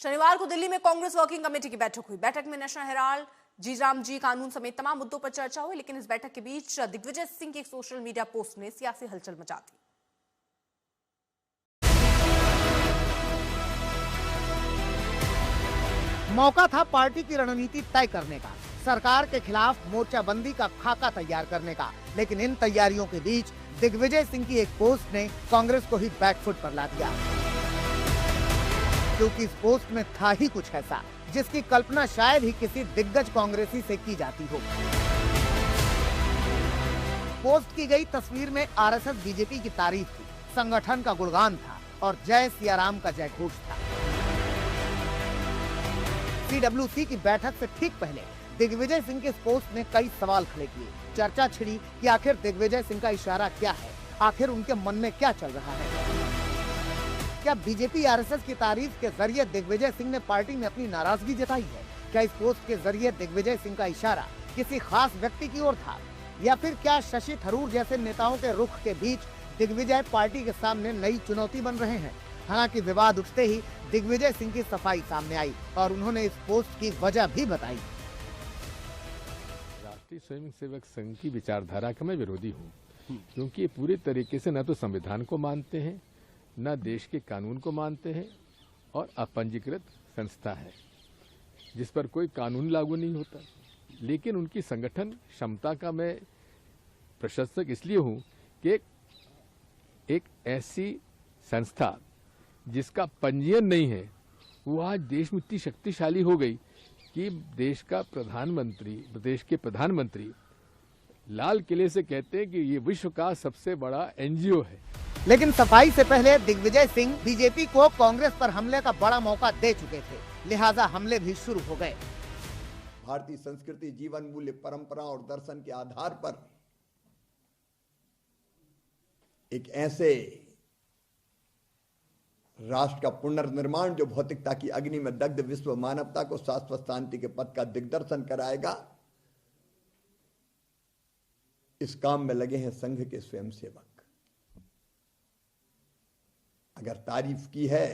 शनिवार को दिल्ली में कांग्रेस वर्किंग कमेटी की बैठक हुई। बैठक में नेशनल हेराल्ड, जी राम जी कानून समेत तमाम मुद्दों पर चर्चा हुई, लेकिन इस बैठक के बीच दिग्विजय सिंह की एक सोशल मीडिया पोस्ट ने सियासी हलचल मचा दी। मौका था पार्टी की रणनीति तय करने का, सरकार के खिलाफ मोर्चाबंदी का खाका तैयार करने का, लेकिन इन तैयारियों के बीच दिग्विजय सिंह की एक पोस्ट ने कांग्रेस को ही बैकफुट पर ला दिया, क्योंकि इस पोस्ट में था ही कुछ ऐसा जिसकी कल्पना शायद ही किसी दिग्गज कांग्रेसी से की जाती हो। पोस्ट की गई तस्वीर में आरएसएस बीजेपी की तारीफ थी, संगठन का गुणगान था और जय सियाराम का जयघोष था। सीडब्ल्यूसी की बैठक से ठीक पहले दिग्विजय सिंह के इस पोस्ट ने कई सवाल खड़े किए। चर्चा छिड़ी कि आखिर दिग्विजय सिंह का इशारा क्या है, आखिर उनके मन में क्या चल रहा है। क्या बीजेपी आरएसएस की तारीफ के जरिए दिग्विजय सिंह ने पार्टी में अपनी नाराजगी जताई है? क्या इस पोस्ट के जरिए दिग्विजय सिंह का इशारा किसी खास व्यक्ति की ओर था, या फिर क्या शशि थरूर जैसे नेताओं के रुख के बीच दिग्विजय पार्टी के सामने नई चुनौती बन रहे हैं? हालांकि विवाद उठते ही दिग्विजय सिंह की सफाई सामने आई और उन्होंने इस पोस्ट की वजह भी बताई। राष्ट्रीय स्वयंसेवक संघ की विचारधारा का मैं विरोधी हूँ, क्योंकि ये पूरे तरीके से न तो संविधान को मानते हैं, न देश के कानून को मानते हैं, और अपंजीकृत संस्था है जिस पर कोई कानून लागू नहीं होता। लेकिन उनकी संगठन क्षमता का मैं प्रशंसक इसलिए हूं कि एक ऐसी संस्था जिसका पंजीयन नहीं है, वो आज देश में इतनी शक्तिशाली हो गई कि देश के प्रधानमंत्री लाल किले से कहते हैं कि ये विश्व का सबसे बड़ा एनजीओ है। लेकिन सफाई से पहले दिग्विजय सिंह बीजेपी को कांग्रेस पर हमले का बड़ा मौका दे चुके थे, लिहाजा हमले भी शुरू हो गए। भारतीय संस्कृति, जीवन मूल्य, परंपरा और दर्शन के आधार पर एक ऐसे राष्ट्र का पुनर्निर्माण जो भौतिकता की अग्नि में दग्ध विश्व मानवता को शाश्वत शांति के पथ का दिग्दर्शन कराएगा, इस काम में लगे हैं संघ के स्वयंसेवक। अगर तारीफ की है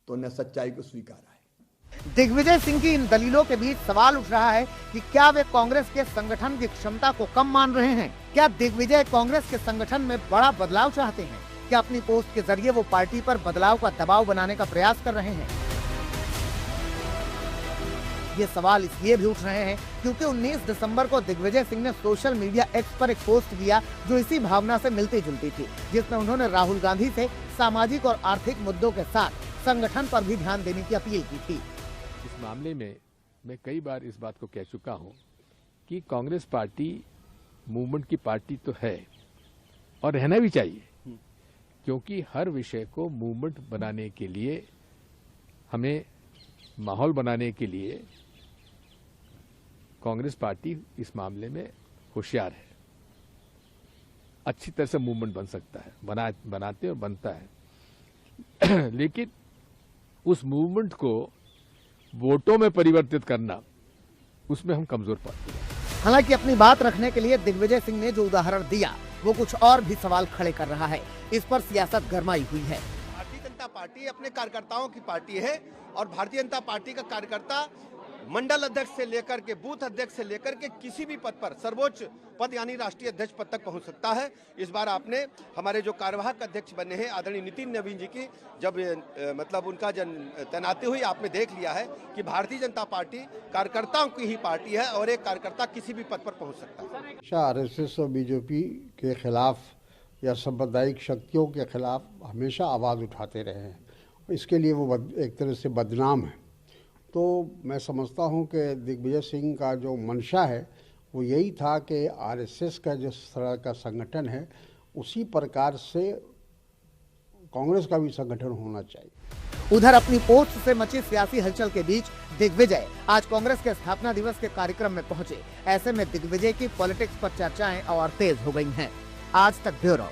तो उन्हें सच्चाई को स्वीकारा है। दिग्विजय सिंह की इन दलीलों के बीच सवाल उठ रहा है कि क्या वे कांग्रेस के संगठन की क्षमता को कम मान रहे हैं? क्या दिग्विजय कांग्रेस के संगठन में बड़ा बदलाव चाहते हैं? क्या अपनी पोस्ट के जरिए वो पार्टी पर बदलाव का दबाव बनाने का प्रयास कर रहे हैं? ये सवाल इसलिए भी उठ रहे हैं क्योंकि 19 दिसंबर को दिग्विजय सिंह ने सोशल मीडिया एक्स पर एक पोस्ट किया जो इसी भावना से मिलती जुलती थी, जिसमें उन्होंने राहुल गांधी से सामाजिक और आर्थिक मुद्दों के साथ संगठन पर भी ध्यान देने की अपील की थी। इस मामले में मैं कई बार इस बात को कह चुका हूं कि कांग्रेस पार्टी मूवमेंट की पार्टी तो है और रहना भी चाहिए, क्योंकि हर विषय को मूवमेंट बनाने के लिए, हमें माहौल बनाने के लिए कांग्रेस पार्टी इस मामले में होशियार है। अच्छी तरह से मूवमेंट बन सकता है, बनाते और बनता है। लेकिन उस मूवमेंट को वोटों में परिवर्तित करना, उसमें हम कमजोर पड़ते हैं। हालांकि अपनी बात रखने के लिए दिग्विजय सिंह ने जो उदाहरण दिया वो कुछ और भी सवाल खड़े कर रहा है। इस पर सियासत गरमाई हुई है। भारतीय जनता पार्टी अपने कार्यकर्ताओं की पार्टी है और भारतीय जनता पार्टी का कार्यकर्ता मंडल अध्यक्ष से लेकर के बूथ अध्यक्ष से लेकर के किसी भी पद पर, सर्वोच्च पद यानी राष्ट्रीय अध्यक्ष पद तक पहुंच सकता है। इस बार आपने हमारे जो कार्यवाहक अध्यक्ष बने हैं आदरणीय नितिन नवीन जी की जब मतलब उनका तैनाती हुई, आपने देख लिया है कि भारतीय जनता पार्टी कार्यकर्ताओं की ही पार्टी है और एक कार्यकर्ता किसी भी पद पर पहुंच सकता है। आरएसएस और बीजेपी के खिलाफ या सांप्रदायिक शक्तियों के खिलाफ हमेशा आवाज़ उठाते रहे हैं, इसके लिए वो एक तरह से बदनाम है। तो मैं समझता हूं कि दिग्विजय सिंह का जो मंशा है वो यही था कि आरएसएस का जिस तरह का संगठन है उसी प्रकार से कांग्रेस का भी संगठन होना चाहिए। उधर अपनी पोस्ट से मची सियासी हलचल के बीच दिग्विजय आज कांग्रेस के स्थापना दिवस के कार्यक्रम में पहुंचे। ऐसे में दिग्विजय की पॉलिटिक्स पर चर्चाएं और तेज हो गई हैं। आज तक ब्यूरो।